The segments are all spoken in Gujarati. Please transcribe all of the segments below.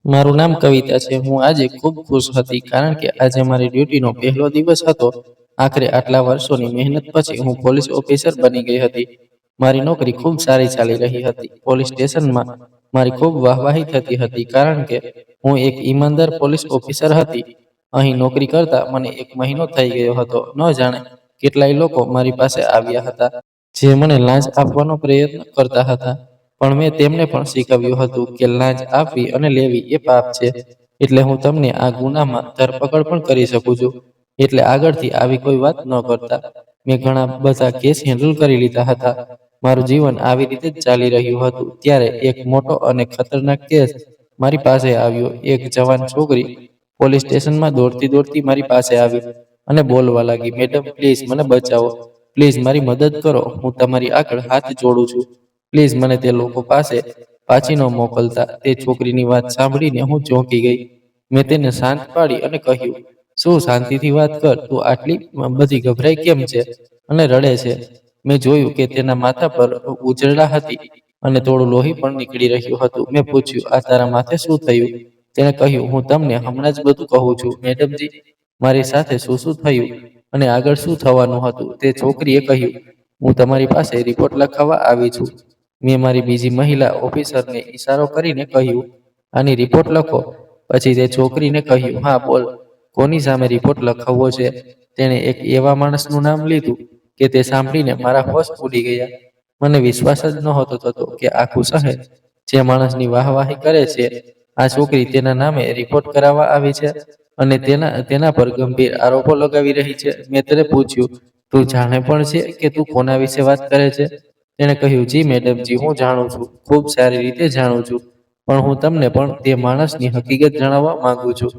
મારું નામ કવિતા છે. હું આજે ખૂબ ખુશ હતી કારણ કે આજે મારી ડ્યુટીનો પહેલો દિવસ હતો. આખરે આટલા વર્ષોની મહેનત પછી હું પોલીસ ઓફિસર બની ગઈ હતી. મારી નોકરી ખૂબ સારી ચાલી રહી હતી. પોલીસ સ્ટેશનમાં મારી ખૂબ વાહવાહી થતી હતી કારણ કે હું એક ઈમાનદાર પોલીસ ઓફિસર હતી. અહીં નોકરી કરતા મને 1 મહિનો થઈ ગયો હતો. ન જાણે કેટલાય લોકો મારી પાસે આવ્યા હતા જે મને લાંચ આપવાનો પ્રયત્ન કરતા હતા. પણ મેં તેમને પણ શીખવ્યું હતું કે લાંચ આપવી અને લેવી એ પાપ છે. એટલે હું તમને આ ગુનામાં ધરપકડ પણ કરી શકું છું. એટલે આગળથી આવી કોઈ વાત ન કરતા. મેં ઘણા બધા કેસ હેન્ડલ કરી લીધા હતા. મારું જીવન આવી રીતે જ ચાલી રહ્યું હતું ત્યારે એક મોટો અને ખતરનાક કેસ મારી પાસે આવ્યો. એક જવાન છોકરી પોલીસ સ્ટેશનમાં દોડતી દોડતી મારી પાસે આવી અને બોલવા લાગી, "મેડમ, પ્લીઝ મને બચાવો. પ્લીઝ મારી મદદ કરો. હું તમારી આગળ હાથ જોડું છું. પ્લીઝ મને તે લોકો પાસે પાછી ન મોકલતા." તે છોકરીની વાત સાંભળીને હું ચોંકી ગઈ. મેં તેને શાંત પાડી અને કહ્યું, "શું, શાંતિથી વાત કર. તું આટલી બધી ગભરાઈ કેમ છે અને રડે છે?" મેં જોયું કે તેના માથા પર ઉજળા હતી અને થોડું લોહી પણ નીકળી રહ્યું હતું. મેં પૂછ્યું, "આ તારા માથે શું થયું?" તેણે કહ્યું, "હું તમને હમણાં જ બધું કહું છું, મેડમજી. મારી સાથે શું શું થયું અને આગળ શું થવાનું હતું." તે છોકરીએ કહ્યું, "હું તમારી પાસે રિપોર્ટ લખાવવા આવી છું." મેં મારી બીજી મહિલા ઓફિસરને ઈશારો કરીને કહ્યું, "આની રિપોર્ટ લખો." પછી તે છોકરીને કહ્યું, "હા, બોલ. કોની સામે રિપોર્ટ લખાવવો છે?" તેણે એક એવા માણસનું નામ લીધું કે તે સાંભળીને મારા હોશ ઉડી ગયા. મને વિશ્વાસ જ નહોતો થતો કે આખું શહેર જે માણસની વાહવાહી કરે છે, આ છોકરી તેના નામે રિપોર્ટ કરાવવા આવી છે અને તેના પર ગંભીર આરોપો લગાવી રહી છે. મેં તેને પૂછ્યું, "તું જાણે પણ છે કે તું કોના વિશે વાત કરે છે?" તેણે કહ્યું, "જી મેડમજી, હું જાણું છું. ખૂબ સારી રીતે જાણું છું. પણ હું તમને પણ તે માણસની હકીકત જણાવવા માંગુ છું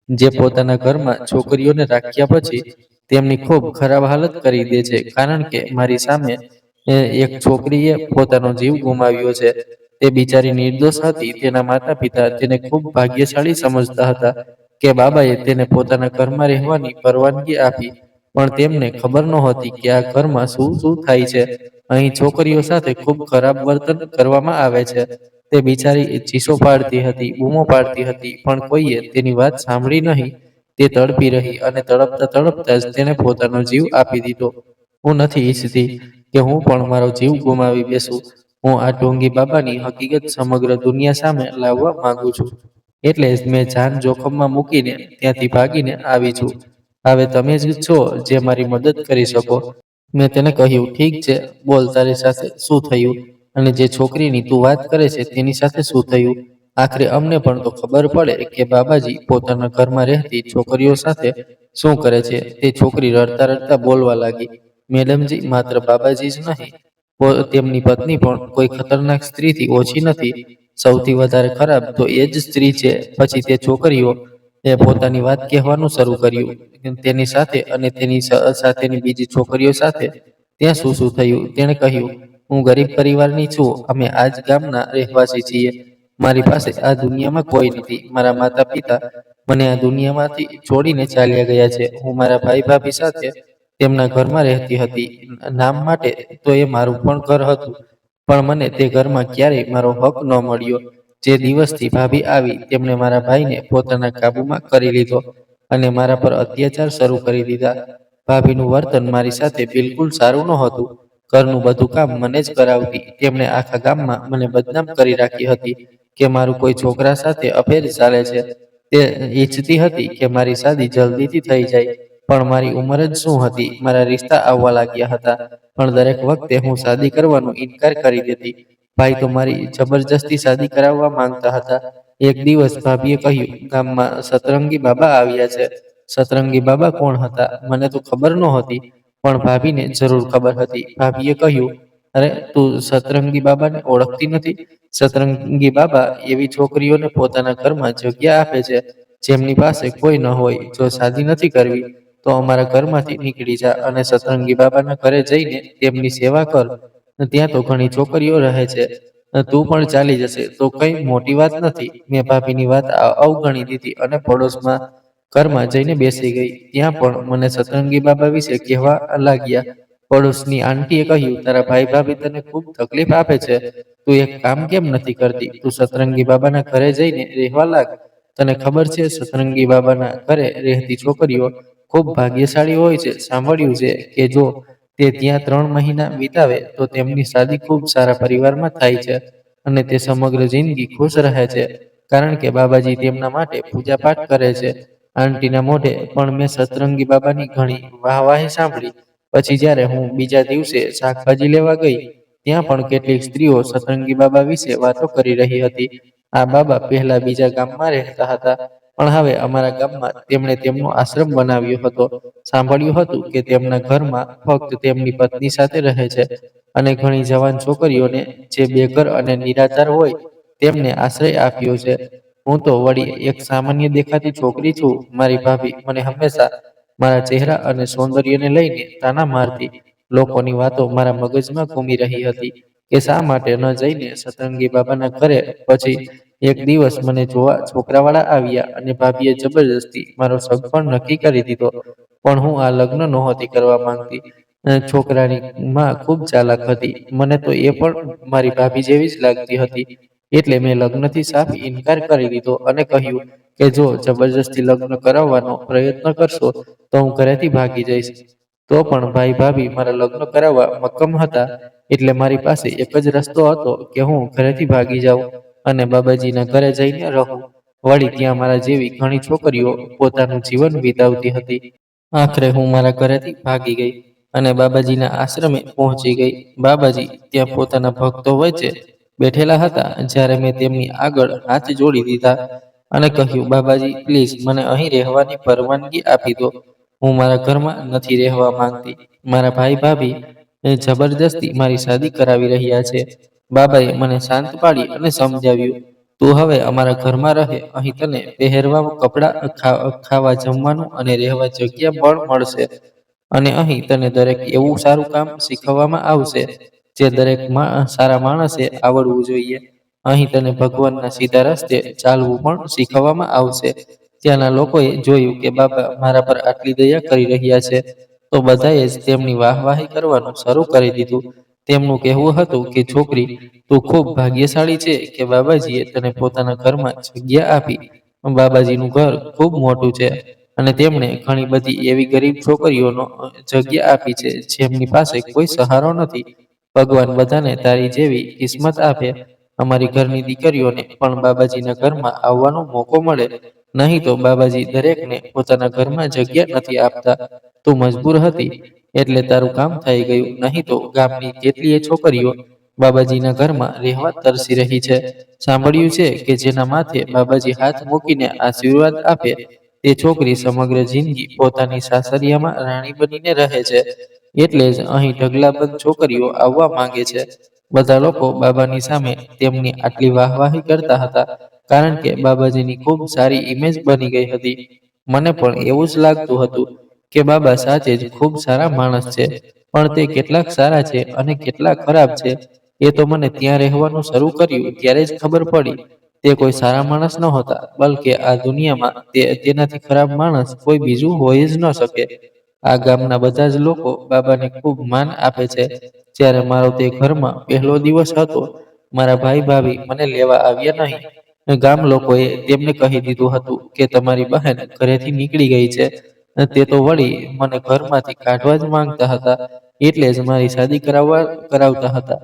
જે પોતાના ઘરમાં છોકરીઓને રાખ્યા પછી તેમની ખૂબ ખરાબ હાલત કરી દે છે. કારણ કે મારી સામે એક છોકરીએ પોતાનો જીવ ગુમાવ્યો છે. તે બિચારી નિર્દોષ હતી. તેના માતા પિતા તેને ખૂબ ભાગ્યશાળી સમજતા હતા કે બાબાએ તેને પોતાના ઘરમાં રહેવાની પરવાનગી આપી. પણ તેમને ખબર નહોતી કે આ ઘરમાં શું શું થાય છે. અહીં છોકરીઓ સાથે ખૂબ ખરાબ વર્તન કરવામાં આવે છે." તે બિચારી ચીસો પાડતી હતી, બૂમો પાડતી હતી, પણ કોઈએ તેની વાત સાંભળી નહીં. તે તડપી રહી અને તડપતા તડપતા જ તેણે પોતાનો જીવ આપી દીધો. હું નથી ઈચ્છતી કે હું પણ મારો જીવ ગુમાવી બેસું. હું આ ઢોંગી બાબાની હકીકત સમગ્ર દુનિયા સામે લાવવા માંગુ છું. એટલે જ મેં જાન જોખમમાં મૂકીને ત્યાંથી ભાગીને આવી છું. હવે તમે જ છો જે મારી મદદ કરી શકો." મેં તેને કહ્યું, "ઠીક છે, બોલ, તારી સાથે શું થયું અને જે છોકરીની તું વાત કરે છે તેની સાથે શું થયું? આખરે અમને પણ તો ખબર પડે કે બાબાજી પોતાના ઘરમાં રહેતી છોકરીઓ સાથે શું કરે છે." તે છોકરી રડતા રડતા બોલવા લાગી, "મેડમજી, માત્ર બાબાજી જ નહીં, તેમની પત્ની પણ કોઈ ખતરનાક સ્ત્રીથી ઓછી નથી. સૌથી વધારે ખરાબ તો એ જ સ્ત્રી છે." પછી તે છોકરીઓ એ પોતાની વાત કહેવાનું શરૂ કર્યું. તેની સાથે અને તેની સાથેની બીજી છોકરીઓ સાથે ત્યાં શું શું થયું. તેણે કહ્યું, "હું ગરીબ પરિવારની છું. અમે આ જ ગામના રહેવાસી છીએ. મારી પાસે આ દુનિયામાં કોઈ નથી. મારા માતા પિતા મને આ દુનિયામાંથી છોડીને ચાલ્યા ગયા છે. હું મારા ભાઈ ભાભી સાથે તેમના ઘરમાં રહેતી હતી. નામ માટે તો એ મારું પણ ઘર હતું, પણ મને તે ઘરમાં ક્યારેય મારો હક ન મળ્યો. જે દિવસથી ભાભી આવી તેમણે મારા ભાઈને પોતાના કાબૂમાં કરી લીધો અને મારા પર અત્યાચાર શરૂ કરી દીધા. ભાભીનું વર્તન મારી સાથે બિલકુલ સારું નહોતું. ઘરનું બધું કામ મને જ કરાવતી. તેમણે આખા ગામમાં મને બદનામ કરી રાખી હતી કે મારું કોઈ છોકરા સાથે અફેર ચાલે છે. તે ઈચ્છતી હતી કે મારી શાદી જલ્દીથી થઈ જાય. પણ મારી ઉંમર જ શું હતી. મારા રિશ્તા આવવા લાગ્યા હતા, પણ દરેક વખતે હું શાદી કરવાનો ઇનકાર કરી દેતી. ભાઈ તો મારી જબરજસ્તી શાદી કરાવવા માંગતા હતા. એક દિવસ ભાભીએ કહ્યું, "ગામમાં સતરંગી બાબા આવ્યા છે." સતરંગી બાબા કોણ હતા મને તો ખબર નહોતી, પણ ભાભીને જરૂર ખબર હતી. ભાભીએ કહ્યું, "અરે, તું સતરંગી બાબાને ઓળખતી નથી? સતરંગી બાબા એવી છોકરીઓને પોતાના ઘરમાં જગ્યા આપે છે જેમની પાસે કોઈ ન હોય. જો શાદી નથી કરવી તો અમારા ઘરમાંથી નીકળી જા અને સતરંગી બાબાના ઘરે જઈને તેમની સેવા કર. ત્યાં તો ઘણી છોકરીઓ રહે છે. તું પણ ચાલી જશે તો કઈ મોટી વાત નથી." મેં ભાભીની વાત અવગણી દીધી અને પડોશમાં ઘરમાં જઈને બેસી ગઈ. ત્યાં પણ મને સતરંગી બાબા વિશે કહેવા લાગ્યા, પડોશની આંટીએ કહ્યું, તારા ભાઈ ભાભી તને ખૂબ તકલીફ આપે છે. તું એક કામ કેમ નથી કરતી? તું સતરંગી બાબાના ઘરે જઈને રહેવા લાગ. તને ખબર છે, સતરંગી બાબાના ઘરે રહેતી છોકરીઓ ખૂબ ભાગ્યશાળી હોય છે. સાંભળ્યું છે કે જો તે ત્યાં 3 મહિના વિતાવે તો તેમની શાદી ખૂબ સારા પરિવારમાં થાય છે અને તે સમગ્ર જિંદગી ખુશ રહે છે, કારણ કે બાબાજી તેમના માટે પૂજા પાઠ કરે છે. આંટીના મોઢે પણ મેં સતરંગી બાબાની ઘણી વાહવાહી સાંભળી. પછી જ્યારે હું બીજા દિવસે શાકભાજી લેવા ગઈ, ત્યાં પણ કેટલીક સ્ત્રીઓ સતરંગી બાબા વિશે વાતો કરી રહી હતી. આ બાબા પહેલા બીજા ગામમાં રહેતા હતા, પણ હવે અમારા ગામમાં તેમણે તેમનો આશ્રમ બનાવ્યો હતો. સાંભળ્યું હતું કે તેમના ઘરમાં ફક્ત તેમની પત્ની સાથે રહે છે અને ઘણી જવાન છોકરીઓને જે બેઘર અને નિરાધાર હોય તેમને આશ્રય આપ્યો છે. હું તો વળી એક સામાન્ય દેખાતી છોકરી છું. મારી ભાભી મને હંમેશા મારા ચહેરા અને સૌંદર્યને લઈને તાના મારતી. લોકોની વાતો મારા મગજમાં ઘૂમી રહી હતી કે શા માટે ન જઈને સતરંગી બાબાના ઘરે. પછી એક દિવસ મને જોવા છોકરાવાળા આવ્યા અને ભાભીએ જબરજસ્તી મારો સગપણ નક્કી કરી દીધો. પણ હું આ લગ્ન નહોતી કરવા માંગતી. છોકરાની માં ખૂબ ચાલાક હતી. મને તો એ પણ મારી ભાભી જેવી જ લાગતી હતી. એટલે મેં લગ્નથી સાફ ઇનકાર કરી દીધો અને કહ્યું કે જો જબરજસ્તી લગ્ન કરાવવાનો પ્રયત્ન કરશો તો હું ઘરેથી ભાગી જઈશ. તો પણ ભાઈ ભાભી મારા લગ્ન કરાવવા મક્કમ હતા. એટલે મારી પાસે એક જ રસ્તો હતો કે હું ઘરેથી ભાગી જાઉં અને બાબાજીના ઘરે જઈને રહું. વળી ત્યાં મારા જેવી ઘણી છોકરીઓ પોતાનું જીવન વિતાવતી હતી. આખરે હું મારા ઘરેથી ભાગી ગઈ અને બાબાજીના આશ્રમે પહોંચી ગઈ. બાબાજી ત્યાં પોતાના ભક્તો વચ્ચે બેઠેલા હતા. જ્યારે મેં તેમની આગળ હાથ જોડી દીધા અને કહ્યું, બાબાજી પ્લીઝ મને અહીં રહેવાની પરવાનગી આપી દો. હું મારા ઘરમાં નથી રહેવા માંગતી. મારા ભાઈ ભાભી જબરજસ્તી મારી શાદી કરાવી રહ્યા છે. બાબાએ મને શાંત પાડી અને સમજાવ્યું, તું હવે અમારા ઘરમાં રહે. અહીં તને પહેરવા કપડાં, ખાવા જમવાનું અને રહેવા જગ્યા પણ મળશે. અને અહીં તને દરેક એવું સારું કામ શીખવવામાં આવશે જે દરેક સારા માણસે આવડવું જોઈએ. અહીં તને ભગવાનના સીધા રસ્તે ચાલવું પણ શીખવવામાં આવશે. ત્યાંના લોકોએ જોયું કે બાબા મારા પર આટલી દયા કરી રહ્યા છે તો બધાએ જ તેમની વાહવાહી કરવાનું શરૂ કરી દીધું. તેમનું કહેવું હતું કે છોકરી, તું ખૂબ ભાગ્યશાળી છે કે બાબાજીએ તને પોતાના ઘરમાં જગ્યા આપી. બાબાજીનું ઘર ખૂબ મોટું છે અને તેમણે ઘણી બધી એવી ગરીબ છોકરીઓનો જગ્યા આપી છે જેમની પાસે કોઈ સહારો નથી. ભગવાન બધાને તારી જેવી કિસ્મત આપે. અમારી ઘરની દીકરીઓને પણ બાબાજીના ઘરમાં આવવાનો મોકો મળે. નહીં તો બાબાજી દરેકને પોતાના ઘરમાં જગ્યા નથી આપતા. તું મજબૂર હતી એટલે તારું કામ થઈ ગયું. નહીં તો ગામની કેટલીય છોકરીઓ બાબાજીના ઘરમાં રહેવા તરસી રહી છે. સાંભળ્યું છે કે જેના માથે બાબાજી હાથ મૂકીને આશીર્વાદ આપે તે છોકરી સમગ્ર જિંદગી પોતાની સાસરિયામાં રાણી બનીને રહે છે. એટલે જ અહીં ઢગલાબંધ છોકરીઓ આવવા માંગે છે. બધા લોકો બાબાની સામે તેમની આટલી વાહવાહી કરતા હતા કારણ કે બાબાજીની ખૂબ સારી ઇમેજ બની ગઈ હતી. મને પણ એવું જ લાગતું હતું કે બાબા સાચે જ ખૂબ સારા માણસ છે, પણ તે કેટલાક સારા છે અને કેટલાક ખરાબ છે એ તો મને ત્યાં રહેવાનું શરૂ કર્યું ત્યારે જ ખબર પડી. તે કોઈ સારા માણસ નહોતા, બલકે આ દુનિયામાં તેનાથી ખરાબ માણસ કોઈ બીજું હોય જ ન શકે. આ ગામના બધા જ લોકો બાબાને ખૂબ માન આપે છે. જ્યારે મારો તે ઘરમાં પહેલો દિવસ હતો, મારા ભાઈ ભાભી મને લેવા આવ્યા નહીં. ગામ લોકોએ તેમને કહી દીધું હતું કે તમારી બહેન ઘરેથી નીકળી ગઈ છે. તે તો વળી મને ઘરમાંથી કાઢવા જ માંગતા હતા. એટલે જ મારી શાદી કરાવતા હતા.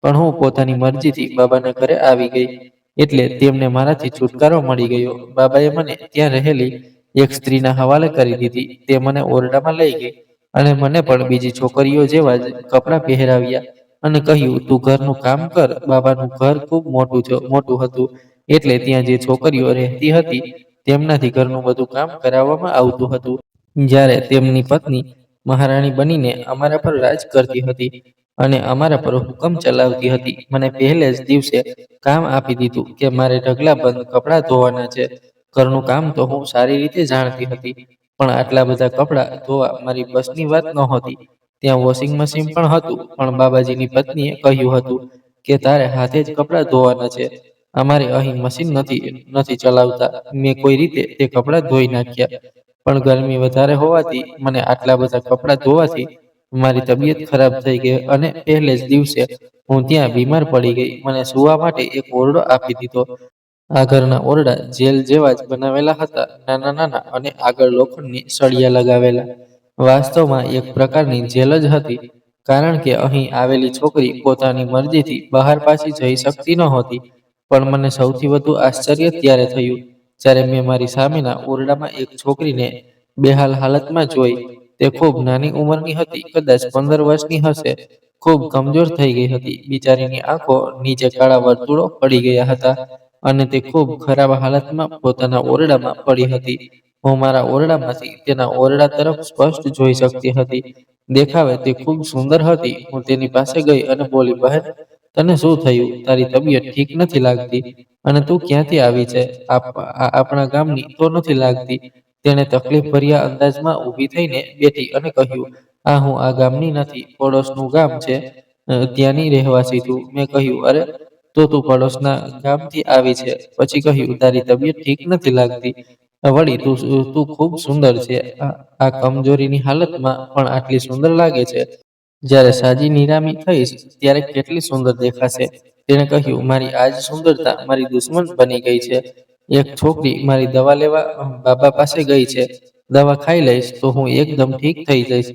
પણ હું પોતાની મરજીથી બાબાના ઘરે આવી ગઈ એટલે તેમને મારાથી છુટકારો મળી ગયો. બાબાએ મને ત્યાં રહેલી એક સ્ત્રીના હવાલે કરી દીધી. તે મને ઓરડામાં લઈ ગઈ અને મને પણ બીજી છોકરીઓ જેવા જ કપડાં પહેરાવ્યા અને કહ્યું, તું ઘરનું કામ કર. બાબાનું ઘર ખૂબ મોટું હતું એટલે ત્યાં જે છોકરીઓ રહેતી હતી તેમનાથી ઘરનું બધું કામ કરાવવામાં આવતું હતું. જ્યારે તેમની પત્ની મહારાણી બનીને અમારા પર રાજ કરતી હતી અને અમારા પર હુકમ ચલાવતી હતી. મને પહેલે જ દિવસે કામ આપી દીધું કે મારે ઢગલાબંધ કપડાં ધોવાના છે. ઘરનું કામ તો હું સારી રીતે જાણતી હતી, પણ આટલા બધા કપડાં ધોવા મારી બસની વાત નહોતી. ત્યાં વોશિંગ મશીન પણ હતું, પણ બાબાજીની પત્નીએ કહ્યું હતું કે તારે હાથે જ કપડાં ધોવાના છે. અમારે અહીં મશીન નથી ચલાવતા. મેં કોઈ રીતે તે કપડાં ધોઈ નાખ્યા, પણ ગરમી વધારે હોવાથી મને આટલા બધા કપડાં ધોવાથી મારી તબિયત ખરાબ થઈ ગઈ અને પહેલે જ દિવસે હું ત્યાં બીમાર પડી ગઈ. મને સુવા માટે એક ઓરડો આપી દીધો. આ ઘરના ઓરડા જેલ જેવા જ બનાવેલા હતા, નાના નાના અને આગળ લોખંડની સળિયા લગાવેલા. વાસ્તવમાં એક પ્રકારની જેલ જ હતી, કારણ કે અહીં આવેલી છોકરી પોતાની મરજીથી બહાર પાછી જઈ શકતી નહોતી. પણ મને સૌથી વધુ આશ્ચર્ય ત્યારે થયું જ્યારે મેં મારી સામેના ઓરડામાં એક છોકરીને બેહાલ હાલતમાં જોઈ. તે ખૂબ નાની ઉંમરની હતી, કદાચ 15 વર્ષની હશે. ખૂબ કમજોર થઈ ગઈ હતી. બિચારીની આંખો નીચે કાળા વર્તુળો પડી ગયા હતા અને તે ખૂબ ખરાબ હાલતમાં પોતાના ઓરડામાં પડી હતી. હું મારા ઓરડામાંથી તેના ઓરડા તરફ સ્પષ્ટ જોઈ શકતી હતી. દેખાવે તે ખૂબ સુંદર હતી. હું તેની પાસે ગઈ અને બોલી, બહેન, તને શું થયું? તારી તબિયત ઠીક નથી લાગતી અને તું ક્યાંથી આવી છે? આ આપણા ગામની તો નથી લાગતી. તેણે તકલીફભર્યા અંદાજમાં ઊભી થઈને બેઠી અને કહ્યું, હું આ ગામની નથી, પડોશનું ગામ છે. ત્યાંની રહેવાસી છું. મેં કહ્યું, અરે, તો તું પડોશના ગામથી આવી છે. પછી કહ્યું, તારી તબિયત ઠીક નથી લાગતી. વળી તું તું ખૂબ સુંદર છે. આ કમજોરીની હાલતમાં પણ આટલી સુંદર લાગે છે. જ્યારે સાજી નિરામી થઈશ ત્યારે કેટલી સુંદર દેખાશે. તેણે કહ્યું, મારી આ જ સુંદરતા મારી દુશ્મન બની ગઈ છે. એક છોકરી મારી દવા લેવા બાબા પાસે ગઈ છે. દવા ખાઈ લઈશ તો હું એકદમ ઠીક થઈ જઈશ.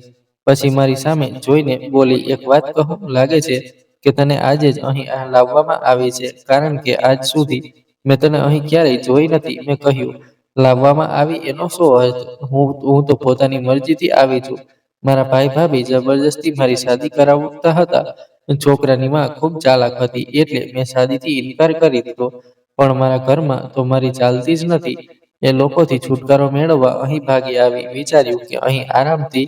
પછી મારી સામે જોઈને બોલી, એક વાત કહું, લાગે છે કે તને આજે જ અહીં લાવવામાં આવી છે, કારણ કે આજ સુધી મેં તને અહીં ક્યારેય જોઈ નથી. મેં કહ્યું, લાવવામાં આવી એનો શું અર્થ? હું તો પોતાની મરજીથી આવી છું. મારા ભાઈ ભાભી જબરજસ્તી મારી શાદી કરાવતા હતા. છોકરાની માં ખૂબ ચાલાક હતી, એટલે મેં શાદીથી ઇનકાર કરી દીધો. પણ મારા ઘરમાં તો મારી ચાલતી જ નથી. એ લોકોથી છુટકારો મેળવવા અહીં ભાગી આવી. વિચાર્યું કે અહીં આરામથી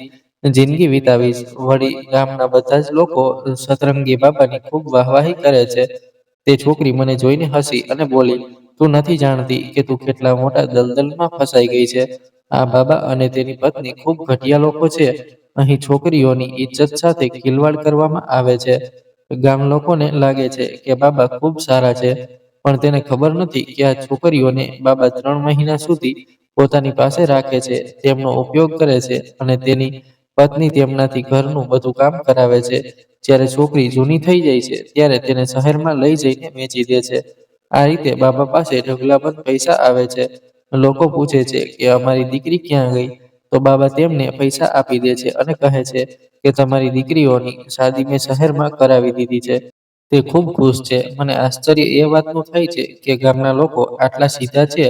જિંદગી વિતાવીશ. વળી ગામના બધા જ લોકો સતરંગી બાબાની ખૂબ વાહવાહી કરે છે. તે છોકરી મને જોઈને હસી અને બોલી, તું નથી જાણતી કે તું કેટલા મોટા દલદલમાં ફસાઈ ગઈ છે. આ બાબા અને તેની પત્ની ખૂબ ઘટિયા લોકો છે. અહીં છોકરીઓની ઇજ્જત સાથે ખિલવાડ કરવામાં આવે છે. ગામ લોકોને લાગે છે કે બાબા ખૂબ સારા છે, પણ તેને ખબર નથી કે આ છોકરીઓને બાબા 3 મહિના સુધી પોતાની પાસે રાખે છે, તેમનો ઉપયોગ કરે છે અને તેની પત્ની તેમનાથી ઘરનું બધું કામ કરાવે છે. જ્યારે છોકરી જૂની થઈ જાય છે ત્યારે તેને શહેરમાં લઈ જઈને વેચી દે છે. આ રીતે બાબા પાસે ઢગલાબંધ પૈસા આવે છે. લોકો પૂછે છે કે અમારી દીકરી ક્યાં ગઈ? તો બાબા તેમને પૈસા આપી દે છે અને કહે છે કે તમારી દીકરીઓની શાદી મેં શહેરમાં કરાવી દીધી છે. તે ખૂબ ખુશ છે. મને આશ્ચર્ય એ વાતનું થાય છે કે ગામના લોકો આટલા સીધા છે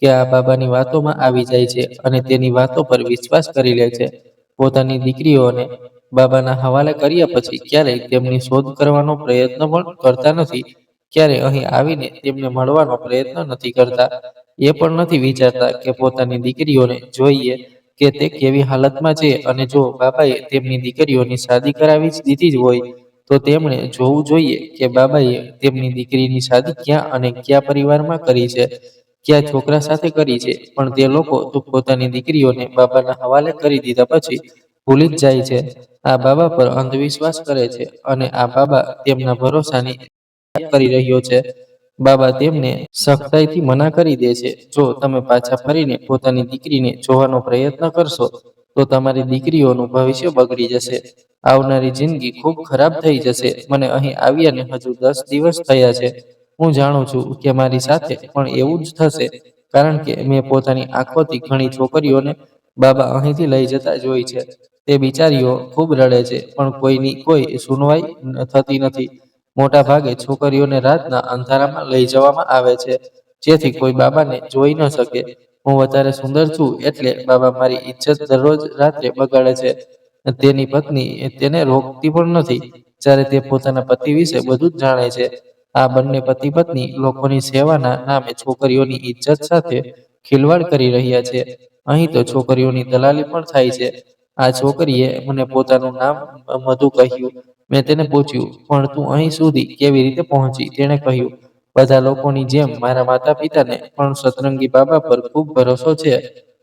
કે આ બાબાની વાતોમાં આવી જાય છે અને તેની વાતો પર વિશ્વાસ કરી લે છે. પોતાની દીકરીઓને બાબાના હવાલે કર્યા પછી ક્યારેય તેમની શોધ કરવાનો પ્રયત્ન પણ કરતા નથી. ક્યારે અહીં આવીને તેમને મળવાનો પ્રયત્ન નથી કરતા. એ પણ નથી વિચારતા કે પોતાની દીકરીઓને જોઈએ કે તે કેવી હાલતમાં છે. અને જો બાબાએ તેમની દીકરીઓની શાદી કરાવી જ દીધી જ હોય તો તેમણે જોવું જોઈએ કે બાબાએ તેમની દીકરીની શાદી ક્યાં અને કયા પરિવારમાં કરી છે, કયા છોકરા સાથે કરી છે. પણ તે લોકો તો પોતાની દીકરીઓને બાબાના હવાલે કરી દીધા પછી ભૂલી જ જાય છે. આ બાબા પર અંધવિશ્વાસ કરે છે અને આ બાબા તેમના ભરોસાની કરી રહ્યો છે. બાબા તેમને સખ્તાઈથી મના કરી દે છે, જો તમે પાછા ફરીને પોતાની દીકરીને જોવાનો પ્રયત્ન કરશો તો તમારી દીકરીઓનું ભવિષ્ય બગડી જશે. આવનારી જિંદગી ખૂબ ખરાબ થઈ જશે. મને અહીં આવ્યાને હજુ 10 દિવસ થયા છે. હું જાણું છું કે મારી સાથે પણ એવું જ થશે, કારણ કે મેં પોતાની આંખોથી ઘણી છોકરીઓને બાબા અહીંથી લઈ જતા જોઈ છે. તે બિચારીઓ ખૂબ રડે છે, પણ કોઈની કોઈ સુનવાઈ થતી નથી. મોટા ભાગે છોકરીઓને રાતના અંધારામાં લઈ જવામાં આવે છે, જેથી કોઈ બાબાને જોઈ ન શકે. હું વધારે સુંદર છું એટલે બાબા મારી ઇજ્જત દરરોજ રાત્રે બગાડે છે. તેની પત્ની તેને રોકતી પણ નથી, જ્યારે તે પોતાના પતિ વિશે બધું જ જાણે છે. આ બંને પતિ પત્ની લોકોની સેવાના નામે છોકરીઓની ઇજ્જત સાથે ખિલવાડ કરી રહ્યા છે. અહીં તો છોકરીઓની દલાલી પણ થાય છે. આ છોકરીએ મને પોતાનું નામ મધુ કહ્યું. મેં તેને પૂછ્યું, પણ તું અહીં સુધી કેવી રીતે પહોંચી? તેણે કહ્યું, બધા લોકોની જેમ મારા માતા પિતાને પણ સતરંગી બાબા પર ખૂબ ભરોસો છે.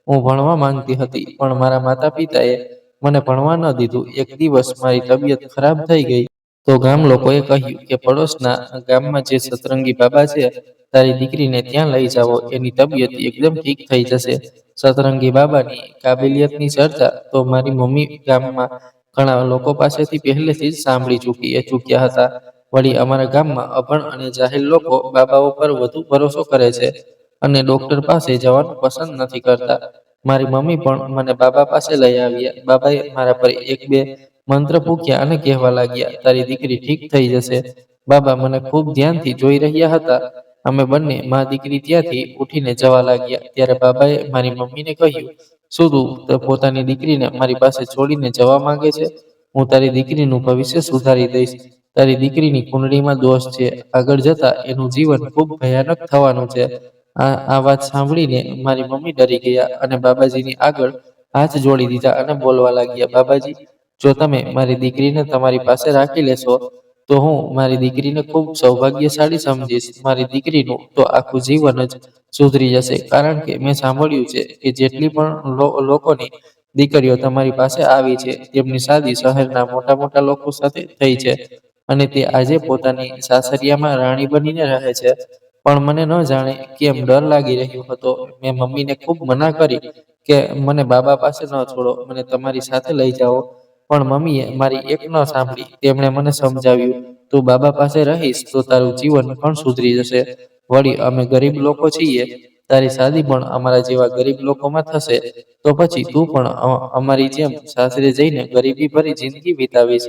હું ભણવા માંગતી હતી, પણ મારા માતા પિતાએ મને ભણવા ન દીધું. એક દિવસ મારી તબિયત ખરાબ થઈ ગઈ તો ગામ લોકોએ કહ્યું કે પડોશના ગામમાં જે સતરંગી બાબા છે, તારી દીકરીને ત્યાં લઈ જાઓ, એની તબિયત એકદમ ઠીક થઈ જશે. સતરંગી બાબાની કાબિલિયતની ચર્ચા તો મારી મમ્મી ગામમાં ઘણા લોકો પાસેથી પહેલેથી જ સાંભળી ચૂક્યા હતા. વળી અમારા ગામમાં અભણ અને જાહેર લોકો બાબાઓ પર વધુ ભરોસો કરે છે અને ડોક્ટર પાસે જવાનું પસંદ નથી કરતા. મારી મમ્મી પણ મને બાબા પાસે લઈ આવ્યા. બાબાએ મારા પર એક બે મંત્ર ફૂંક્યા અને કહેવા લાગ્યા, તારી દીકરી ઠીક થઈ જશે. બાબા મને ખૂબ ધ્યાનથી જોઈ રહ્યા હતા. અમે બંને મા દીકરી ત્યાંથી ઉઠીને જવા લાગ્યા. ત્યારે બાબાએ મારી મમ્મીને કહ્યું, શું તું પોતાની દીકરીને મારી પાસે છોડીને જવા માંગે છે? હું તારી દીકરીનું ભવિષ્ય સુધારી દઈશ. તારી દીકરીની કુંડળીમાં દોષ છે. આગળ જતા એનું જીવન ખૂબ ભયાનક થવાનું છે. આ વાત સાંભળીને મારી મમ્મી ડરી ગયા અને બાબાજીની આગળ હાથ જોડી દીધા અને બોલવા લાગ્યા, બાબાજી, જો તમે મારી દીકરીને તમારી પાસે રાખી લેશો તો હું મારી દીકરીને ખૂબ સૌભાગ્યશાળી સમજીશ. મારી દીકરીનું તો આખું જીવન જ સુધરી જશે. કારણ કે મેં સાંભળ્યું છે કે જેટલી પણ લોકોની દીકરીઓ તમારી પાસે આવી છે તેમની શાદી શહેરના મોટા મોટા લોકો સાથે થઈ છે અને તે આજે પોતાની સાસરિયામાં રાણી બનીને રહે છે. પણ મને ન જાણે કેમ ડર લાગી રહ્યો હતો. મેં મમ્મીને ખૂબ મના કરી કે મને બાબા પાસે ન છોડો, મને તમારી સાથે લઈ જાઓ. પણ મમ્મીએ મારી એક ન સાંભળી. તેમણે મને સમજાવ્યું, તું બાબા પાસે રહીશ તો તારું જીવન પણ સુધરી જશે. વળી અમે ગરીબ લોકો છીએ. તારી શાદી પણ અમારા જેવા ગરીબ લોકોમાં થશે તો પછી તું પણ અમારી જેમ સાસરે જઈને ગરીબી ભરી જિંદગી વિતાવીશ.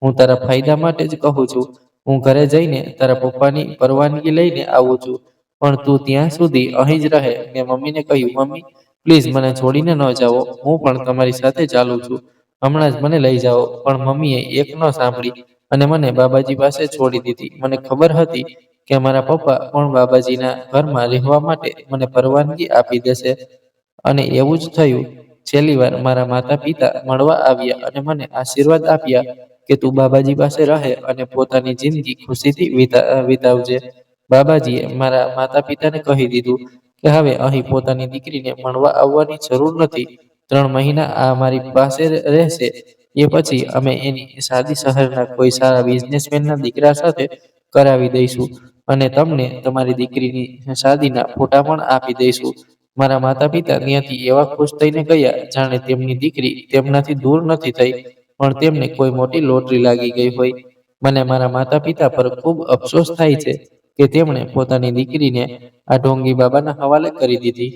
હું તારા ફાયદા માટે જ કહું છું. હું ઘરે જઈને તારા પપ્પાની પરવાનગી લઈને આવું છું. પણ તું ત્યાં સુધી અહીં જ રહે. મેં મમ્મીને કહ્યું, મમ્મી, પ્લીઝ મને છોડીને ન જાઓ. હું પણ તમારી સાથે ચાલું છું. હમણાં જ મને લઈ જાઓ. પણ મમ્મીએ એક ન સાંભળી અને મને બાબાજી પાસે છોડી દીધી. મને ખબર હતી કે મારા પપ્પા પણ બાબાજીના ઘરમાં રહેવા માટે મને પરવાનગી આપી દેશે. અને એવું જ થયું. છેલ્લી વાર મારા માતા પિતા મળવા આવ્યા અને મને આશીર્વાદ આપ્યા કે તું બાબાજી પાસે રહે અને પોતાની જિંદગી ખુશીથી વિતાવજે. બાબાજીએ મારા માતા પિતાને કહી દીધું કે હવે અહીં પોતાની દીકરીને મળવા આવવાની જરૂર નથી. 3 મહિના આ મારી પાસે રહેશે. એ પછી અમે એની શાદી શહેરના કોઈ સારા બિઝનેસમેનના દીકરા સાથે કરાવી દઈશું અને તમને તમારી દીકરીની શાદીના ફોટા પણ આપી દઈશું. મારા માતા પિતા ત્યાંથી એવા ખુશ થઈને ગયા જાણે તેમની દીકરી તેમનાથી દૂર નથી થઈ, પણ તેમને કોઈ મોટી લોટરી લાગી ગઈ હોય. મને મારા માતા પિતા પર ખૂબ અફસોસ થાય છે કે તેમણે પોતાની દીકરીને આ ઢોંગી બાબાના હવાલે કરી દીધી.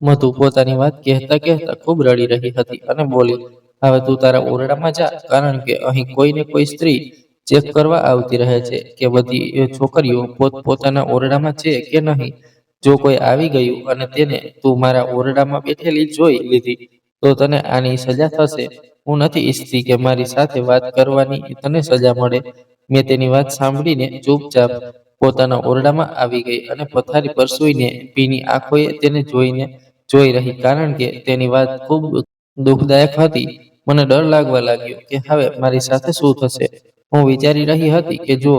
મધુ પોતાની વાત કહેતા કહેતા ખૂબ રડી રહી હતી અને બોલી, હવે તું તારા ઓરડામાં જા, કારણ કે અહીં કોઈ ને કોઈ સ્ત્રી ચેક કરવા આવતી રહે છે કે બધી છોકરીઓ પોતાના ઓરડામાં છે કે નહીં. જો કોઈ આવી ગયું અને તેને તું મારા ઓરડામાં બેઠેલી જોઈ લીધી તો તને આની સજા થશે. હું નથી ઈચ્છતી કે મારી સાથે વાત કરવાની તને સજા મળે. મેં તેની વાત સાંભળીને ચૂપચાપ પોતાના ઓરડામાં આવી ગઈ અને પથારી પર સૂઈને ભીની આંખોએ તેને જોઈ રહી, કારણ કે તેની વાત ખૂબ દુઃખદાયક હતી. મને ડર લાગવા લાગ્યો કે હવે મારી સાથે શું થશે. હું વિચારી રહી હતી કે જો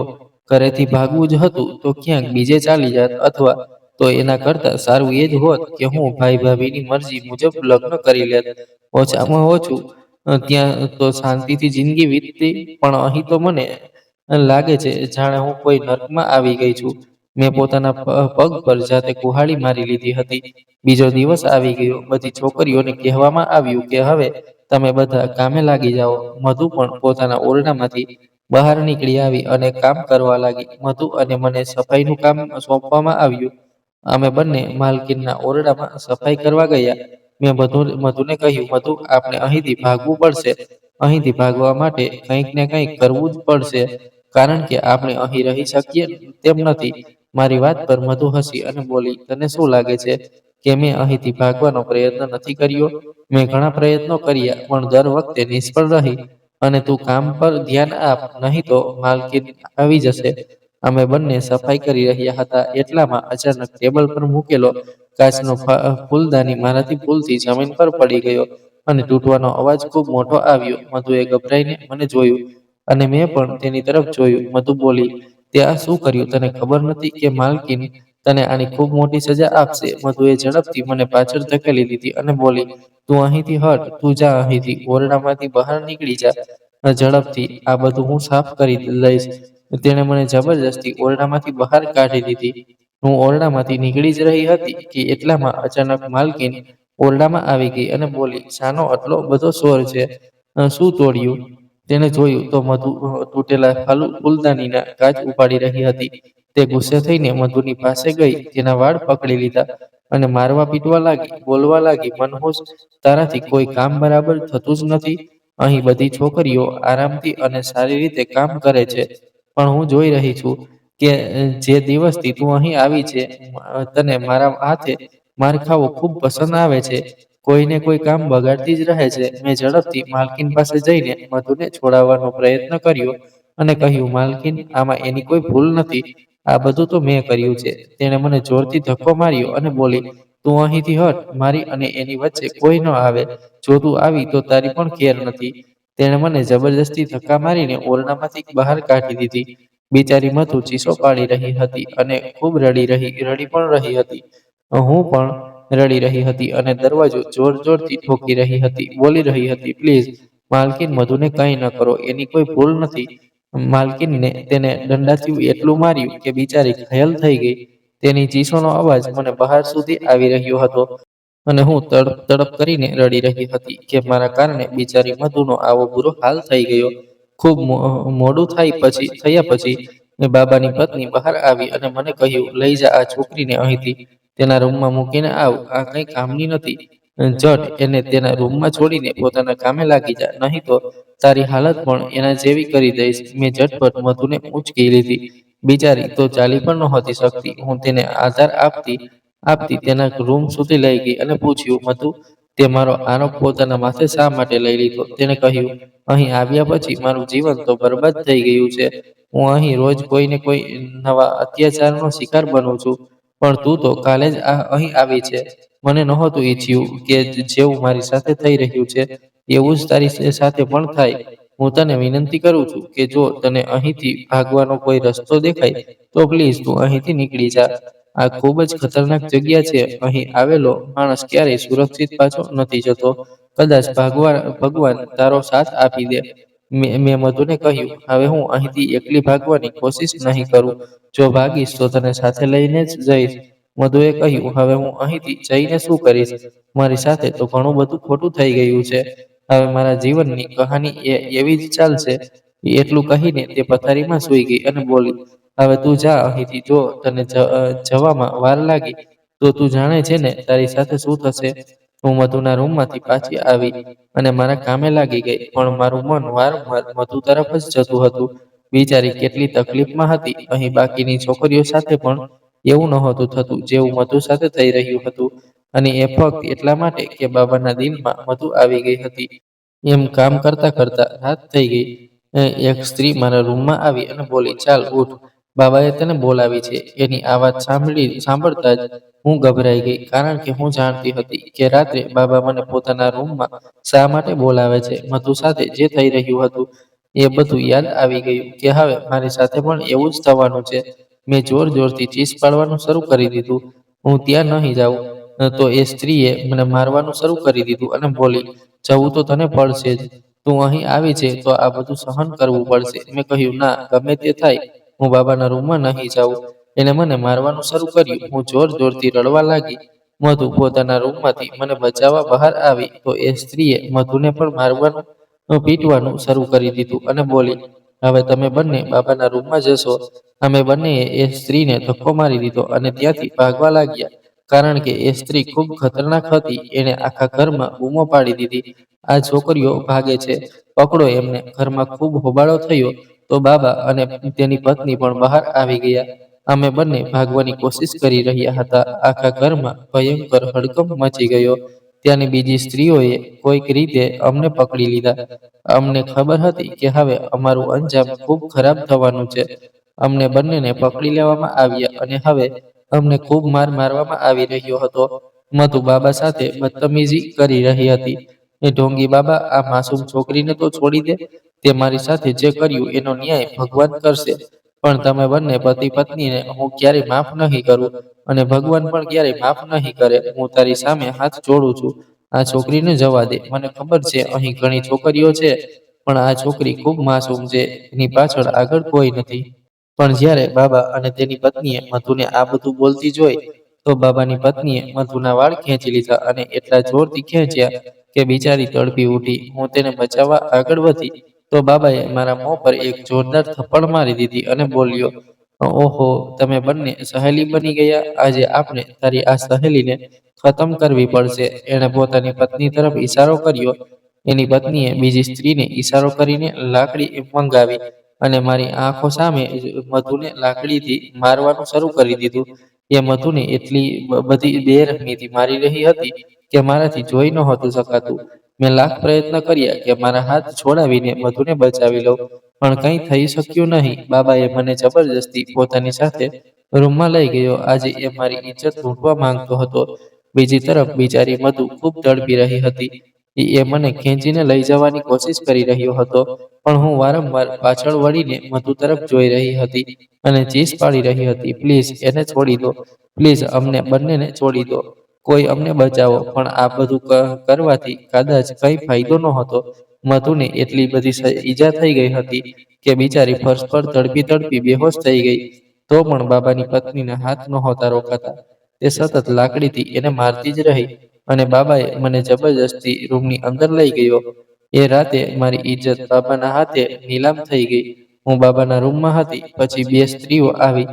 ઘરેથી ભાગવું જ હતું તો ક્યાંક બીજે ચાલી જાત, અથવા તો એના કરતાં સારું એ જ હોત કે હું ભાઈ ભાભીની મરજી મુજબ લગ્ન કરી લેત. ઓછામાં ઓછું ત્યાં તો શાંતિથી જિંદગી વીતતી. પણ અહીં તો મને લાગે છે જાણે હું કોઈ નર્કમાં આવી ગઈ છું. મેં પોતાના પગ પર જાતે કુહાડી મારી લીધી હતી. બીજો દિવસ આવી ગયો. બધી છોકરીઓને કહેવામાં આવ્યું કે હવે તમે બધા કામે લાગી જાઓ. મધુ પણ પોતાના ઓરડામાંથી બહાર નીકળી આવી અને કામ કરવા લાગી. મધુ અને મને સફાઈનું કામ સોંપવામાં આવ્યું. અમે બંને માલકીનના ઓરડામાં સફાઈ કરવા ગયા. મેં મધુને કહ્યું, મધુ, આપણે અહીંથી ભાગવું પડશે. અહીંથી ભાગવા માટે કંઈક ને કંઈક કરવું જ પડશે, કારણ કે આપણે અહીં રહી શકીએ તેમ નથી. મારી વાત પર મધુ હસી અને બોલી, તને શું લાગે છે કે મેં અહીંથી ભાગવાનો પ્રયત્ન નથી કર્યો? મેં ઘણા પ્રયત્નો કર્યા પણ દર વખતે નિષ્ફળ રહી. અને તું કામ પર ધ્યાન આપ, નહીં તો માલકીન આવી જશે. અમે બંને સફાઈ કરી રહ્યા હતા એટલામાં અચાનક ટેબલ પર મૂકેલો કાચનો ફૂલદાની મારાથી ભૂલથી જમીન પર પડી ગયો અને તૂટવાનો અવાજ ખૂબ મોટો આવ્યો. મધુએ ગભરાઈને મને જોયું અને મેં પણ તેની તરફ જોયું. મધુ બોલી, તે આ શું કર્યું? તને ખબર નથી કે માલકીન તને આની ખૂબ મોટી સજા આપશે? મધુએ ઝડપથી મને પાછળ ધકેલી દીધી અને બોલી, તું અહીંથી હટ, તું જા અહીંથી, ઓરડામાંથી બહાર નીકળી જા ઝડપથી. આ બધું હું સાફ કરી લઈશ. તેણે મને જબરજસ્તી ઓરડામાંથી બહાર કાઢી દીધી. હું ઓરડામાંથી નીકળી જ રહી હતી કે એટલામાં અચાનક માલકીન ઓરડામાં આવી ગઈ અને બોલી, શાનો આટલો બધો શોર છે? શું તોડ્યું? તેણે જોયું તો મધુ તૂટેલા ફૂલદાનીના કાચ ઉપાડી રહી હતી. તે ગુસ્સે થઈને મધુની પાસે ગઈ, તેના વાળ પકડી લીધા અને મારવા પીટવા લાગી, બોલવા લાગી, મનહૂસ, તારાથી કોઈ કામ બરાબર થતું જ નથી. અહીં બધી છોકરીઓ આરામથી અને સારી રીતે કામ કરે છે, પણ હું જોઈ રહી છું કે જે દિવસથી તું અહીં આવી છે, તને મારા હાથે માર ખાવો ખૂબ પસંદ આવે છે. કોઈને કોઈ કામ બગાડતી જ રહે છે. મેં ઝડપથી માલકીન પાસે જઈને મધુને છોડાવવાનો પ્રયત્ન કર્યો અને કહ્યું, માલકીન, આમાં એની કોઈ ભૂલ નથી. આ બધું તો મેં કર્યું છે. તેણે મને જોરથી ધક્કો માર્યો અને બોલી, તું અહીંથી હટ. મારી અને એની વચ્ચે કોઈ ન આવે. જો તું આવી તો તારી પણ ખેર નથી. તેણે મને જબરજસ્તી ધક્કા મારીને ઓરડામાંથી બહાર કાઢી દીધી. બિચારી મધુ ચીસો પાડી રહી હતી અને ખૂબ રડી પણ રહી હતી. હું પણ રડી રહી હતી અને દરવાજો જોરથી ઠોકી રહી હતી, બોલી રહી હતી, પ્લીઝ માલકીન, મધુને કંઈ ન કરો, એની કોઈ ભૂલ નથી. માલકીનને તેને દંડાથી એટલું માર્યું કે બિચારી ઘાયલ થઈ ગઈ. તેની ચીસોનો અવાજ મને બહાર સુધી આવી રહ્યો હતો અને હું તડપ તડપ કરીને રડી રહી હતી કે મારા કારણે બિચારી મધુનો આવો બુરો હાલ થઈ ગયો. ખૂબ મોડું થયા પછી બાબાની પત્ની બહાર આવી અને મને કહ્યું, લઈ જા આ છોકરીને અહીંથી. તેના રૂમમાં મૂકીને આવ. આ કંઈ કામની નથી. જટ એને તેના રૂમમાં છોડીને પોતાના કામે લાગી જા, નહીં તો તારી હાલત પણ એના જેવી કરી દઈશ. મેં ઝટપટ મધુને ઊંચકી લીધી. બિચારી તો ચાલી પણ નહોતી શકતી. હું તેને આધાર આપતી આપતી તેના રૂમ સુધી લઈ ગઈ અને પૂછ્યું, મધુ, તે મારો આરોપ પોતાના માથે શા માટે લઈ લીધો? તેણે કહ્યું, અહીં આવ્યા પછી મારું જીવન તો બરબાદ થઈ ગયું છે. હું અહીં રોજ કોઈને કોઈ નવા અત્યાચારનો શિકાર બનું છું. પણ તું તો કાલે જ અહીં આવી છે. મને નહોતું ઈચ્છ્યું કે જેવું મારી સાથે થઈ રહ્યું છે એવું જ તારી સાથે પણ થાય. હું તને વિનંતી કરું છું કે જો તને અહીંથી ભાગવાનો કોઈ રસ્તો દેખાય તો પ્લીઝ તું અહીંથી નીકળી જા. આ ખૂબ જ ખતરનાક જગ્યા છે. અહીં આવેલો માણસ ક્યારેય સુરક્ષિત પાછો નથી જતો. કદાચ ભગવાન તારો સાથ આપી દે. મેં મધુને કહ્યું, હવે હું અહીંથી એકલી ભાગવાની કોશિશ નહીં કરું. જો ભાગીશ તો તને સાથે લઈને જ જઈશ. મધુએ કહ્યું, હવે હું અહીંથી જઈને શું કરીશ? મારી સાથે તો ઘણું બધું ખોટું થઈ ગયું છે. હવે મારા જીવનની કહાની એવી જ ચાલશે. એટલું કહીને તે પથારીમાં સૂઈ ગઈ અને બોલી, હવે તું જા અહીંથી. જો તને જવામાં વાર લાગી તો તું જાણે છે ને તારી સાથે શું થશે. હું મધુના રૂમમાંથી પાછી આવી અને મારા કામે લાગી ગઈ, પણ મારું મન વારંવાર મધુ તરફ જ જતું હતું. બિચારી કેટલી તકલીફમાં હતી. અહીં બાકીની છોકરીઓ સાથે પણ એવું નહોતું થતું જેવું મધુ સાથે થઈ રહ્યું હતું, અને એ ફક્ત એટલા માટે કે બાબાના દિલમાં મધુ આવી ગઈ હતી. એમ કામ કરતા કરતા રાત થઈ ગઈ. એક સ્ત્રી મારા રૂમમાં આવી અને બોલી, ચાલ ઉઠ, બાબાએ તને બોલાવી છે. એની આ વાત સાંભળતા જ હું ગભરાઈ ગઈ, કારણ કે હું જાણતી હતી કે રાત્રે બાબા મને પોતાના રૂમમાં શા માટે બોલાવે છે. મધુ સાથે જે થઈ રહ્યું હતું એ બધું યાદ આવી ગયું કે હવે મારી સાથે પણ એવું જ થવાનું છે. મેં જોરથી ચીસ પાડવાનું શરૂ કરી દીધું. હું ત્યાં નહીં જાઉં તો એ સ્ત્રીએ મને મારવાનું શરૂ કરી દીધું અને બોલી, જવું તો તને પડશે જ. તું અહીં આવી છે તો આ બધું સહન કરવું પડશે. મેં કહ્યું, ના, ગમે તે થાય, હું બાબાના રૂમમાં નહીં જાઉં. એને મને મારવાનું શરૂ કર્યું. હું જોરથી રડવા લાગી. મધુ પોતાના રૂમમાંથી મને બચાવવા બહાર આવી તો એ સ્ત્રીએ મધુને પણ મારવાનું પીટવાનું શરૂ કરી દીધું અને બોલી, હવે તમે બંને બાબાના રૂમમાં જશો. અમે બંનેએ એ સ્ત્રીને ધક્કો મારી દીધો અને ત્યાંથી ભાગવા લાગ્યા, કારણ કે એ સ્ત્રી ખૂબ ખતરનાક હતી. એણે આખા ઘરમાં બૂમો પાડી દીધી, આ છોકરીઓ ભાગે છે, પકડો એમને. ઘરમાં ખૂબ હોબાળો થયો તો બાબા અને તેની પત્ની પણ બહાર આવી ગયા. અમે બંને ભાગવાની કોશિશ કરી રહ્યા હતા. આખા ઘરમાં ભયંકર હડકંપ મચી ગયો. ત્યાંની બીજી સ્ત્રીઓએ કોઈક રીતે અમને પકડી લીધા. અમને ખબર હતી કે હવે અમારું અંજામ ખૂબ ખરાબ થવાનું છે. અમને બંનેને પકડી લેવામાં આવ્યા અને હવે અમને ખૂબ મારવામાં આવી રહ્યો હતો. મધુ બાબા સાથે બદતમીજી કરી રહી હતી. એ ઢોંગી બાબા, આ માસૂમ છોકરીને તો છોડી દે. તે મારી સાથે જે કર્યું એનો ન્યાય ભગવાન કરશે, પણ તમે બંને પતિ પત્નીને હું ક્યારેય માફ નહીં કરું અને ભગવાન પણ ક્યારેય માફ નહીં કરે. હું તારી સામે હાથ જોડું છું. આ છોકરીને જવા દે. મને ખબર છે અહીં ઘણી છોકરીઓ છે, પણ આ છોકરી ખૂબ માસૂમ છે. એની પાછળ આગળ કોઈ નથી. પણ જ્યારે બાબા અને તેની પત્નીએ મધુને આ બધું બોલતી જોઈ તો બાબાની પત્નીએ મધુના વાળ ખેંચી લીધા અને એટલા જોરથી ખેંચ્યા કે બિચારી તડપી ઉઠી. હું તેને બચાવવા આગળ વધી તો તો બાબાએ મારા મોં પર એક જોરદાર થપ્પડ મારી દીધી અને બોલ્યો, ઓહો, તમે બંને સહેલી બની ગયા. આજે આપણે તારી આ સહેલીને ખતમ કરવી પડશે. એણે પોતાની પત્ની તરફ ઈશારો કર્યો. એની પત્નીએ બીજી સ્ત્રીને ઈશારો કરીને લાકડી મંગાવી અને મારી આંખો સામે મધુને લાકડીથી મારવાનું શરૂ કરી દીધું. એ મધુને એટલી બધી બેરહેમીથી મારી રહી હતી કે મારાથી જોઈ નહોતું શકાતું. મેં લાખ પ્રયત્ન કર્યા કે મારા હાથ છોડાવીને મધુને બચાવી લઉં, પણ કંઈ થઈ શક્યું નહીં. બાબાએ મને જબરજસ્તી પોતાની સાથે રૂમમાં લઈ ગયો. આજે એ મારી ઇજ્જત લૂંટવા માંગતો હતો. બીજી તરફ બિચારી મધુ ખૂબ તડપી રહી હતી. એ મને ખેંચીને લઈ જવાની કોશિશ કરી રહ્યો હતો, પણ હું વારંવાર પાછળ વળીને મધુ તરફ જોઈ રહી હતી અને ચીસ પાડી રહી હતી, પ્લીઝ એને છોડી દો, પ્લીઝ અમને બંનેને છોડી દો, કોઈ અમને બચાવો. પણ આ બધું કરવાથી કદાચ કંઈ ફાયદો નહોતો. મધુને એટલી બધી ઈજા થઈ ગઈ હતી કે બિચારી ફર્શ પર તડપી તડપી બેહોશ થઈ ગઈ. તો પણ બાબાની પત્નીના હાથ નહોતા રોકાતા. તે સતત લાકડીથી એને મારતી જ રહી અને બાબાએ મને જબરજસ્તી રૂમની અંદર લઈ ગયો. એ રાતે મારી ઇજ્જત બાબાના હાથે નીલામ થઈ ગઈ. હું બાબાના રૂમમાં હતી. પછી બે સ્ત્રીઓ આવી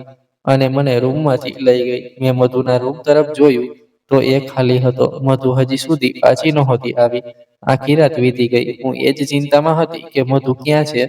અને મને રૂમમાંથી લઈ ગઈ. મેં મધુના રૂમ તરફ જોયું તો એ ખાલી હતો. મધુ હજી સુધી પાછી નહોતી આવી. આખી રાત વીતી ગઈ. હું એ જ ચિંતામાં હતી કે મધુ ક્યાં છે,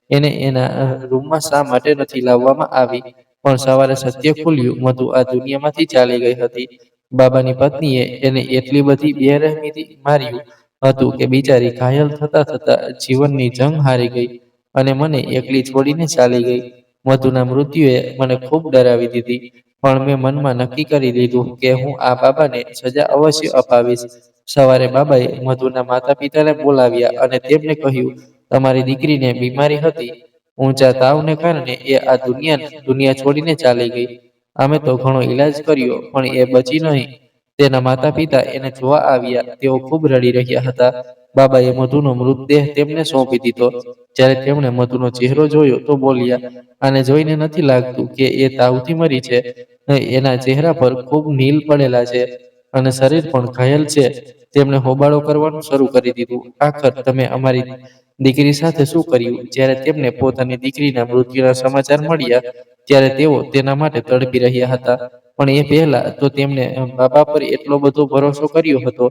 એને એના રૂમમાં શા માટે નથી લાવવામાં આવી. પણ સવારે સત્ય ખુલ્યું, મધુ આ દુનિયામાંથી ચાલી ગઈ હતી. બાબાની પત્નીએ એને એટલી બધી બેરહેમીથી માર્યું હતું કે બિચારી ઘાયલ થતા થતા જીવનની જંગ હારી ગઈ અને મને એકલી છોડીને ચાલી ગઈ. મધુના મૃત્યુએ મને ખૂબ ડરાવી દીધી, પણ મેં મનમાં નક્કી કરી લીધું કે હું આ બાબાને સજા અવશ્ય અપાવીશ. સવારે બાબાએ મધુના માતા પિતાને બોલાવ્યા અને તેમને કહ્યું, તમારી દીકરીને બીમારી હતી. ઊંચા તાવને કારણે એ આ દુનિયા છોડીને ચાલી ગઈ. અમે તો ઘણો ઈલાજ કર્યો, પણ એ બચી નહીં. તેના માતા પિતા એને જોવા આવ્યા. તેઓ ખૂબ રડી રહ્યા હતા. બાબાએ મધુનો મૃતદેહ તેમને સોંપી દીધો. જ્યારે તેમણે મધુનો ચહેરો જોયો તો બોલ્યા, આને જોઈને નથી લાગતું કે એ તાવથી મરી છે. એના ચહેરા પર ખૂબ નીલ પડેલા છે અને શરીર પણ ઘાયલ છે. તેમણે હોબાળો કરવાનું શરૂ કરી દીધું. આખર તમે અમારી દીકરી સાથે શું કર્યું? જ્યારે તેમને પોતાની દીકરીના મૃત્યુના સમાચાર મળ્યા ત્યારે તેઓ તેના માટે તડપી રહ્યા હતા. પણ એ પહેલા તો તેમણે બાબા પર એટલો બધો ભરોસો કર્યો હતો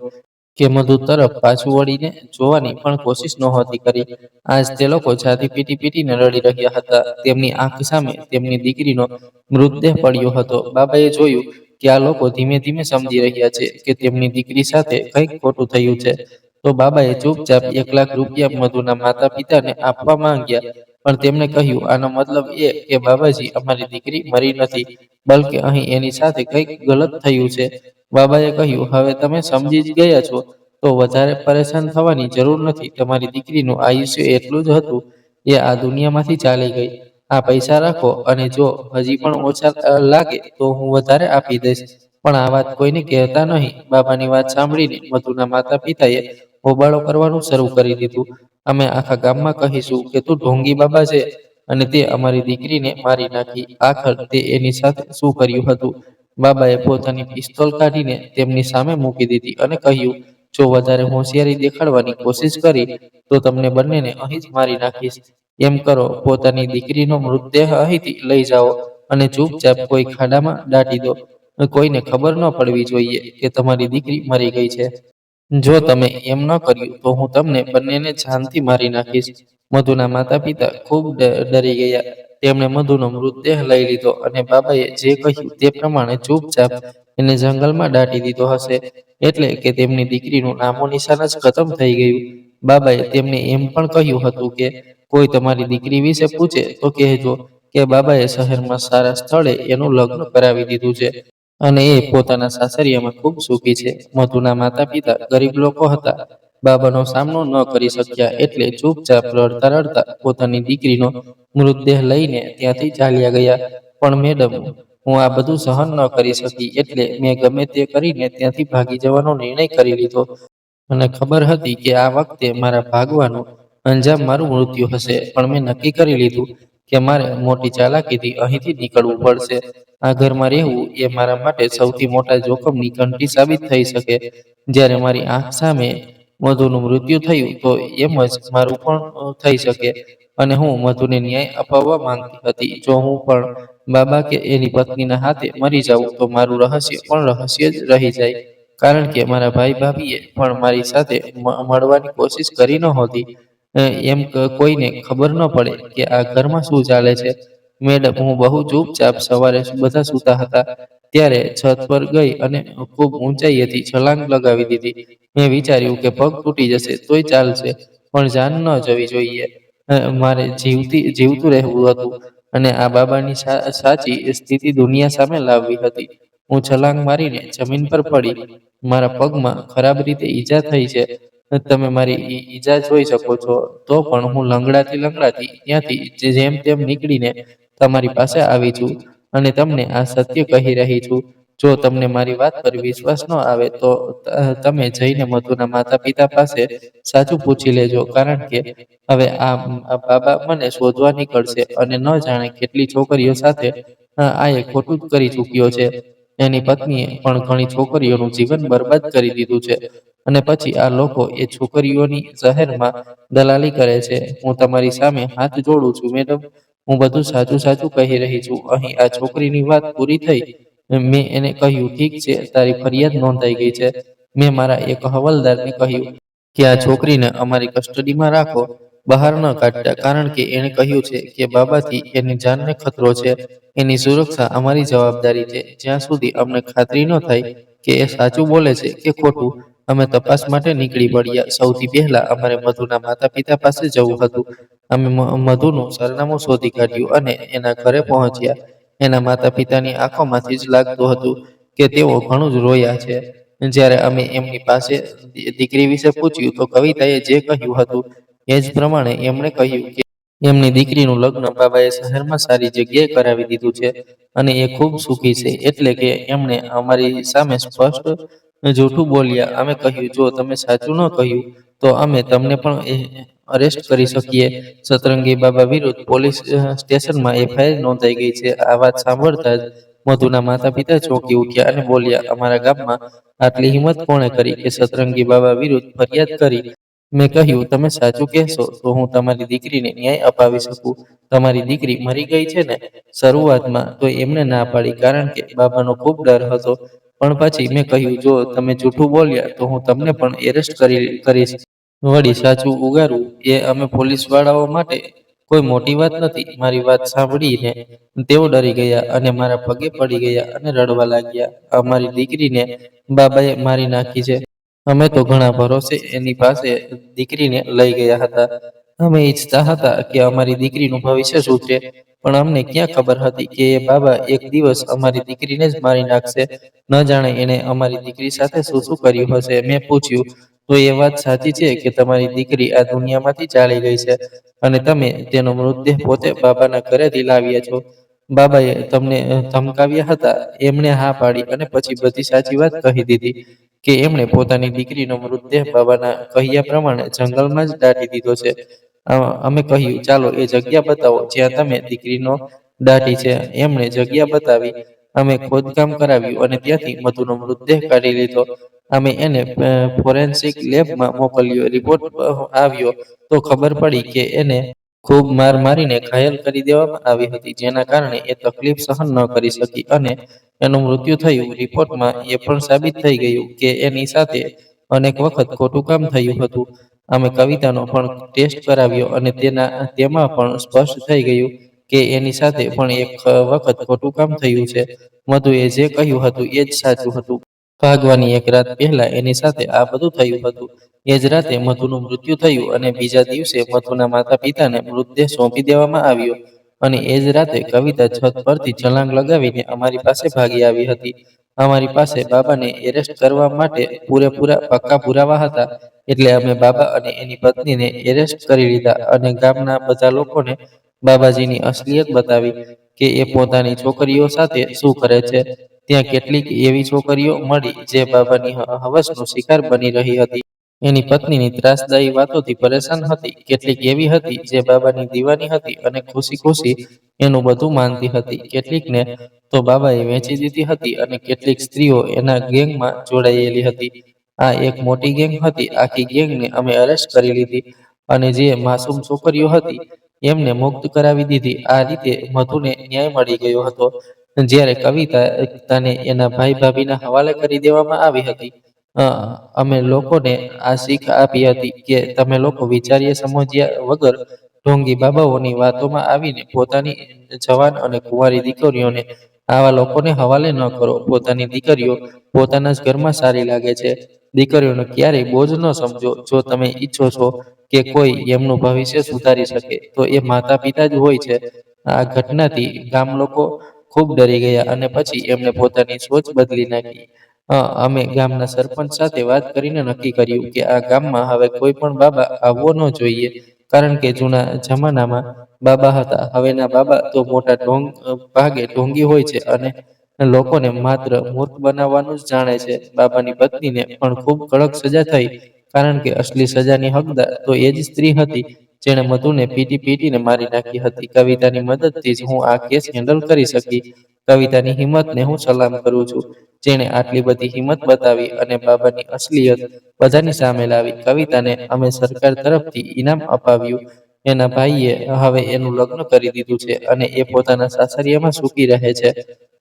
કે મધુ તરફ પાછું વળીને જોવાની પણ કોશિશ નહોતી કરી. આજ તે લોકો છાતી પીટી પીટીને રડી રહ્યા હતા. તેમની આંખ સામે તેમની દીકરીનો મૃતદેહ પડ્યો હતો. બાબાએ જોયું કે આ લોકો ધીમે ધીમે સમજી રહ્યા છે કે તેમની દીકરી સાથે કંઈક ખોટું થયું છે. તો બાબાએ ચૂપચાપ 1 લાખ રૂપિયા મધુના માતા પિતાને આપવા માંગ્યા. પણ તેમણે કહ્યું, આનો મતલબ એ કે બાબાજી, અમારી દીકરી મરી નથી, બલકે અહીં એની સાથે કંઈક ગલત થયું છે. બાબાએ કહ્યું, હવે તમે સમજી જ ગયા છો તો વધારે પરેશાન થવાની જરૂર નથી. તમારી દીકરીનું આયુષ્ય એટલું જ હતું. એ આ દુનિયામાંથી ચાલી ગઈ. આ પૈસા રાખો અને જો હજી પણ ઓછા લાગે તો હું વધારે આપી દઈશ, પણ આ વાત કોઈને કહેતા નહીં. બાબાની વાત સાંભળીને મધુના માતા પિતાએ હોબાળો કરવાનું શરૂ કરી દીધું. અમે આખા ગામમાં કહીશું કે તું ઢોંગી બાબા છે અને તે અમારી દીકરીને મારી નાખી. આખર તે એની સાથે શું કર્યું હતું? બાબાએ પોતાની પિસ્તોલ કાઢીને તેમની સામે મૂકી દીધી અને કહ્યું, જો વધારે હોશિયારી દેખાડવાની કોશિશ કરી તો તમને બંનેને અહીં જ મારી નાખીશ. એમ કરો, પોતાની દીકરીનો મૃતદેહ અહીંથી લઈ જાઓ અને ચૂપચાપ કોઈ ખાડામાં દાટી દો. કોઈને ખબર ન પડવી જોઈએ કે તમારી દીકરી મરી ગઈ છે. જો તમે એમ ન કર્યું તો હું તમને બંનેને જાનથી મારી નાખીશ. મધુના માતા પિતા ખૂબ ડરી ગયા. તેમણે મધુનો મૃતદેહ લઈ લીધો અને બાબાએ જે કહ્યું તે પ્રમાણે ચૂપચાપ એને જંગલમાં દાટી દીધો હશે, એટલે કે તેમની દીકરીનું નામો નિશાન જ ખતમ થઈ ગયું. બાબાએ તેમને એમ પણ કહ્યું હતું કે કોઈ તમારી દીકરી વિશે પૂછે તો કહેજો કે બાબાએ શહેરમાં સારા સ્થળે એનું લગ્ન કરાવી દીધું છે અને એ પોતાના સાસરિયામાં ખૂબ સુખી છે. મધુના માતા પિતા ગરીબ લોકો હતા. બાબાનો સામનો ન કરી શક્યા એટલે ચૂપચાપ રડતા રડતા પોતાની દીકરીનો મૃતદેહ લઈને ત્યાંથી ચાલ્યા ગયા. પણ મેડમ, હું આ બધું સહન ન કરી શકી એટલે મેં ગમે તે કરીને ત્યાંથી ભાગી જવાનો નિર્ણય કરી લીધો. મને ખબર હતી કે આ વખતે મારા ભાગવાનું અંજામ મારું મૃત્યુ હશે, પણ મેં નક્કી કરી લીધું કે મારે મોટી ચાલાકીથી અહીંથી નીકળવું પડશે. આ ઘરમાં રહેવું એ મારા માટે સૌથી મોટા જોખમની ઘંટી સાબિત થઈ શકે. જ્યારે મારી આંખ સામે મધુનું મૃત્યુ થયું તો એમ જ મારું પણ થઈ શકે અને હું મધુને ન્યાય અપાવવા માંગતી હતી. જો હું પણ બાબા કે એની પત્નીના હાથે મરી જાઉં તો મારું રહસ્ય પણ રહસ્ય જ રહી જાય. કારણ કે મારા ભાઈ ભાભીએ પણ મારી સાથે મળવાની કોશિશ કરી નહોતી. કોઈને ખબર ન પડે કે આ ઘરમાં શું ચાલે છે. મેડમ, હું બહુ ચૂપચાપ સવારે બધા સૂતા હતા ત્યારે છત પર ગઈ અને ખૂબ ઊંચાઈએથી છલાંગ લગાવી દીધી. મેં વિચાર્યું કે પગ તૂટી જશે તોય ચાલશે, પણ જાન ન જવી જોઈએ. મારે જીવતું રહેવું હતું અને આ બાબાની સાચી સ્થિતિ દુનિયા સામે લાવવી હતી. હું છલાંગ મારીને જમીન પર પડી. મારા પગમાં ખરાબ રીતે ઈજા થઈ છે. તમે મારી ઈજા જોઈ શકો છો. તો પણ હું લંગડાતી લંગડાતી ત્યાંથી જેમ તેમ નીકળીને તમારી પાસે આવી છું અને તમને આ સત્ય કહી રહી છું. જો તમને મારી વાત પર વિશ્વાસ ન આવે તો તમે જઈને મધુના માતા પિતા પાસે સાચું પૂછી લેજો. કારણ કે હવે આ બાબા મને શોધવા નીકળશે અને ન જાણે કેટલી છોકરીઓ સાથે આ એ ખોટું જ કરી ચૂક્યો છે. એની પત્નીએ પણ ઘણી છોકરીઓનું જીવન બરબાદ કરી દીધું છે અને પછી આ લોકો એ છોકરીઓની શહેરમાં દલાલી કરે છે. હું તમારી સામે હાથ જોડું છું મેડમ. હું બધું સાચું સાચું કહી રહી છું. અહીં આ છોકરીની વાત પૂરી થઈ. મેં એને કહ્યું, ઠીક છે, તારી ફરિયાદ નોંધાઈ ગઈ છે. મેં મારા એક હવલદારને કહ્યું કે આ છોકરીને અમારી કસ્ટડીમાં રાખો, બહાર ન કાઢતા, કારણ કે એણે કહ્યું છે કે બાબાથી એની જાનને ખતરો છે. એની સુરક્ષા અમારી જવાબદારી છે. જ્યાં સુધી અમને ખાતરી ન થાય કે એ સાચું બોલે છે કે ખોટું, અમે તપાસ માટે નીકળી પડ્યા. સૌથી પહેલા અમારે મધુના માતા પિતા પાસે જવું હતું. અમે મધુનું સરનામું શોધી કાઢ્યું અને એના ઘરે પહોંચ્યા. એના માતા પિતાની આંખોમાંથી જ લાગતું હતું કે તેઓ ઘણું જ રોયા છે. જ્યારે અમે એમની પાસે દીકરી વિશે પૂછ્યું તો કવિતાએ જે કહ્યું હતું એ જ પ્રમાણે એમણે કહ્યું કે એમની દીકરીનું લગ્ન બાબાએ શહેરમાં સારી જગ્યાએ કરાવી દીધું છે અને એ ખૂબ સુખી છે. એટલે કે એમણે અમારી સામે સ્પષ્ટ જૂઠું બોલ્યા. અમે કહ્યું, જો તમે સાચું ન કહ્યું તો અમે તમને પણ અરેસ્ટ કરી શકીએ. સતરંગી બાબા વિરુદ્ધ પોલીસ સ્ટેશનમાં એફઆઈઆર નોંધાઈ ગઈ છે. આ વાત સાંભળતા જ મધુના માતા પિતા ચોંકી ઉઠ્યા અને બોલ્યા, અમારા ગામમાં આટલી હિંમત કોણે કરી કે સતરંગી બાબા વિરુદ્ધ ફરિયાદ કરી? મેં કહ્યું, તમે સાચું કહેશો તો હું તમારી દીકરીને ન્યાય અપાવી શકું. તમારી દીકરી મરી ગઈ છે ને? શરૂઆતમાં તો એમને ના પાડી, કારણ કે બાબાનો ખૂબ ડર હતો. પણ પછી મેં કહ્યું, જો તમે જૂઠું બોલ્યા તો હું તમને પણ એરેસ્ટ કરીશ. વળી સાચું ઉગારવું એ અમે પોલીસવાળાઓ માટે કોઈ મોટી વાત નથી. મારી વાત સાંભળીને તેઓ ડરી ગયા અને મારા પગે પડી ગયા અને રડવા લાગ્યા. અમારી દીકરીને બાબાએ મારી નાખી છે. અમે તો ઘણા ભરોસે એની પાસે દીકરીને લઈ ગયા હતા. અમે ઈચ્છતા હતા કે અમારી દીકરીનું ભવિષ્ય સુધરે, પણ અમને ક્યાં ખબર હતી કે એ બાબા એક દિવસ અમારી દીકરીને જ મારી નાખશે. ન જાણે એણે અમારી દીકરી સાથે શું શું કર્યું હશે. મેં પૂછ્યું, તો એ વાત સાચી છે કે તમારી દીકરી આ દુનિયામાંથી ચાલી ગઈ છે અને તમે તેનો મૃતદેહ પોતે બાબાના ઘરેથી લાવ્યા છો? બાબાએ તમને ધમકાવ્યા હતા? એમણે હા પાડી અને પછી બધી સાચી વાત કહી દીધી કે એમણે પોતાની દીકરીનો મૃતદેહ બાબાના કહ્યા પ્રમાણે જંગલમાં જ દાટી દીધો છે. અમે કહ્યું, ચાલો એ જગ્યા બતાવો જ્યાં તમે દીકરીનો દાટી છે. એમણે જગ્યા બતાવી. અમે ખોદકામ કરાવ્યું અને ત્યાંથી મધુનો મૃતદેહ કાઢી લીધો. અમે એને ફોરેન્સિક લેબમાં મોકલ્યો. રિપોર્ટ આવ્યો તો ખબર પડી કે એને ખૂબ માર મારીને ઘાયલ કરી દેવામાં આવી હતી, જેના કારણે એ તકલીફ સહન ન કરી શકી અને એનું મૃત્યુ થયું. રિપોર્ટમાં એ પણ સાબિત થઈ ગયું કે એની સાથે અનેક વખત ખોટું કામ થયું હતું. અમે કવિતાનો પણ ટેસ્ટ કરાવ્યો અને તેમાં પણ સ્પષ્ટ થઈ ગયું કે એની સાથે પણ એક વખત ખોટું કામ થયું છે. મધુએ જે કહ્યું હતું એ જ સાચું હતું. ભાગવાની એક રાત પહેલા એની સાથે આ બધું થયું હતું. એ જ રાતે મધુનું મૃત્યુ થયું અને બીજા દિવસે મધુના માતા પિતાને મૃતદેહ સોંપી દેવામાં આવ્યો. અને એ જ રાતે કવિતા છત પરથી છલાંગ લગાવીને અમારી પાસે ભાગી આવી હતી. અમારી પાસે બાબાને એરેસ્ટ કરવા માટે પૂરેપૂરા પક્કા પુરાવા હતા. એટલે અમે બાબા અને એની પત્નીને એરેસ્ટ કરી લીધા અને ગામના બધા લોકોને બાબાજીની અસલિયત બતાવી કે એ પોતાની છોકરીઓ સાથે શું કરે છે. ત્યાં કેટલીક એવી છોકરીઓ મળી જે બાબાની હવસનો શિકાર બની રહી હતી. એની પત્નીની ત્રાસદાયી વાતોથી પરેશાન હતી. કેટલીક એવી હતી જે બાબાની દીવાની હતી અને ખુશી ખુશી એનું બધું માનતી હતી. કેટલીકને તો બાબાએ વેચી દીધી હતી અને કેટલીક સ્ત્રીઓ એના ગેંગમાં જોડાયેલી હતી. આ એક મોટી ગેંગ હતી. આખી ગેંગને અમે અરેસ્ટ કરી લીધી અને જે માસૂમ છોકરીઓ હતી એમને મુક્ત કરાવી દીધી. આ રીતે મધુને ન્યાય મળી ગયો હતો. જ્યારે કવિતાને એના ભાઈ ભાભીના હવાલે કરી દેવામાં આવી હતી. અ, અમે લોકોને આ શીખ આપી હતી કે તમે લોકો વિચાર્યા સમજ્યા વગર ઢોંગી બાબાઓની વાતોમાં આવીને પોતાની જવાન અને કુંવારી દીકરીઓને આવા લોકોને હવાલે ન કરો. પોતાની દીકરીઓ પોતાના જ ઘરમાં સારી લાગે છે. દીકરીઓને ક્યારેય બોજ ન સમજો. જો તમે ઈચ્છો છો કે કોઈ એમનું ભવિષ્ય સુધારી શકે તો એ માતા પિતા જ હોય છે. આ ઘટનાથી ગામ લોકો ખૂબ ડરી ગયા અને પછી એમણે પોતાની સોચ બદલી નાખી. અમે ગામના સરપંચ સાથે વાત કરીને નક્કી કર્યું કે આ ગામમાં હવે કોઈ પણ બાબા આવવો ન જોઈએ. કારણ કે જૂના જમાનામાં બાબા હતા. હવેના બાબા તો મોટા ભાગે ઢોંગી હોય છે અને લોકોને માત્ર મૂર્ખ બનાવવાનું જ જાણે છે. બાબાની પત્નીને પણ ખૂબ કડક સજા થઈ, કારણ કે અસલી સજાની હકદાર તો એ જ સ્ત્રી હતી જેણે મધુને પીટીને મારી નાખી હતી. કવિતાની મદદથી જ હું આ કેસ હેન્ડલ કરી શકી. કવિતાની હિંમતને હું સલામ કરું છું, જેણે આટલી બધી હિંમત બતાવી અને બાબાની અસલિયત બધાની સામે લાવી. કવિતાને અમે સરકાર તરફથી ઇનામ અપાવ્યું. એના ભાઈએ હવે એનું લગ્ન કરી દીધું છે અને એ પોતાના સાસરિયામાં સુખી રહે છે.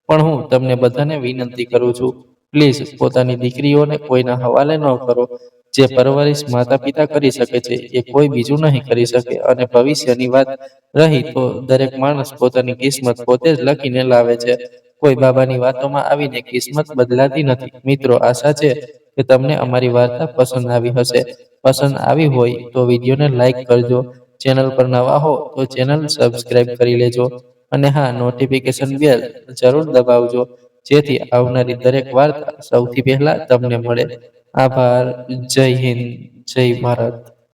પણ હું તમને બધાને વિનંતી કરું છું, પ્લીઝ પોતાની દીકરીઓને કોઈના હવાલે ન કરો. જે પરવરિશ માતા પિતા કરી શકે છે એ કોઈ બીજું નહીં કરી શકે. અને ભવિષ્યની વાત રહી તો દરેક માણસ પોતાની કિસ્મત પોતે જ લખીને લાવે છે. કોઈ બાબાની વાતોમાં આવીને કિસ્મત બદલાતી નથી. મિત્રો, આશા છે કે તમને અમારી વાર્તા પસંદ આવી હશે. પસંદ આવી હોય તો વિડીયોને લાઈક કરજો. ચેનલ પર નવા હો તો ચેનલ સબસ્ક્રાઇબ કરી લેજો. અને હા, નોટિફિકેશન બેલ જરૂર દબાવજો, જેથી આવનારી દરેક વાર્તા સૌથી પહેલા તમને મળે. આભાર. જય હિન્દ, જય ભારત.